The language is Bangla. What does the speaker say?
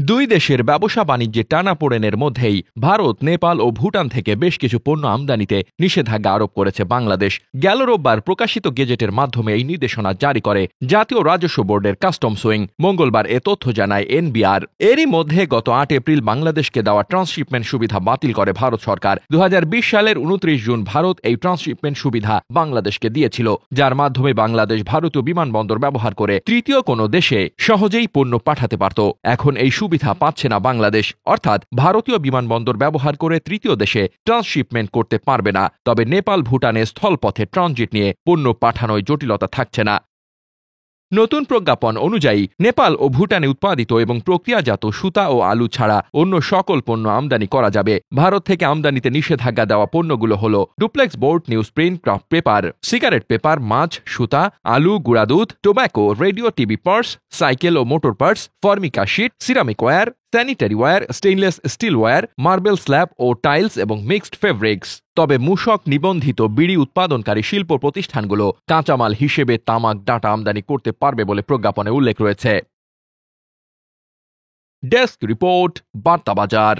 দুই দেশের ব্যবসা বাণিজ্যে টানাপোড়েনের মধ্যেই ভারত, নেপাল ও ভুটান থেকে বেশ কিছু পণ্য আমদানিতে নিষেধাজ্ঞা আরোপ করেছে বাংলাদেশ। গেল রোববার প্রকাশিত গেজেটের মাধ্যমে এই নির্দেশনা জারি করে জাতীয় রাজস্ব বোর্ডের কাস্টমস উইং। মঙ্গলবার এ তথ্য জানায় এনবিআর। এরই মধ্যে গত ৮ এপ্রিল বাংলাদেশকে দেওয়া ট্রান্সশিপমেন্ট সুবিধা বাতিল করে ভারত সরকার। ২০২০ সালের ২৯ জুন ভারত এই ট্রান্সশিপমেন্ট সুবিধা বাংলাদেশকে দিয়েছিল, যার মাধ্যমে বাংলাদেশ ভারতীয় বিমানবন্দর ব্যবহার করে তৃতীয় কোনো দেশে সহজেই পণ্য পাঠাতে পারত। এখন এই সুবিধা পাচ্ছে না বাংলাদেশ, অর্থাৎ ভারতীয় বিমানবন্দর ব্যবহার করে তৃতীয় দেশে ট্রান্সশিপমেন্ট করতে পারবে না। তবে নেপাল, ভুটানে স্থলপথে ট্রানজিট নিয়ে পণ্য পাঠানোয় জটিলতা থাকছে না। নতুন প্রজ্ঞাপন অনুযায়ী নেপাল ও ভুটানে উৎপাদিত এবং প্রক্রিয়াজাত সুতা ও আলু ছাড়া অন্য সকল পণ্য আমদানি করা যাবে। ভারত থেকে আমদানিতে নিষেধাজ্ঞা দেওয়া পণ্যগুলো হল duplex board, news print, craft paper, cigarette paper, মাছ, সুতা, আলু, গুঁড়া দুধ, tobacco, radio, TV parts, cycle ও motor parts, Formica sheet, ceramic ware, sanitary ware, stainless steel ware, marble slab ও টাইলস এবং মিক্সড ফেব্রিক্স। তবে মূসক নিবন্ধিত বিড়ি উৎপাদনকারী শিল্প প্রতিষ্ঠানগুলো কাঁচামাল হিসেবে তামাক ডাটা আমদানি করতে পারবে বলে প্রজ্ঞাপনে উল্লেখ রয়েছে। Desk report, বার্তাবাজার।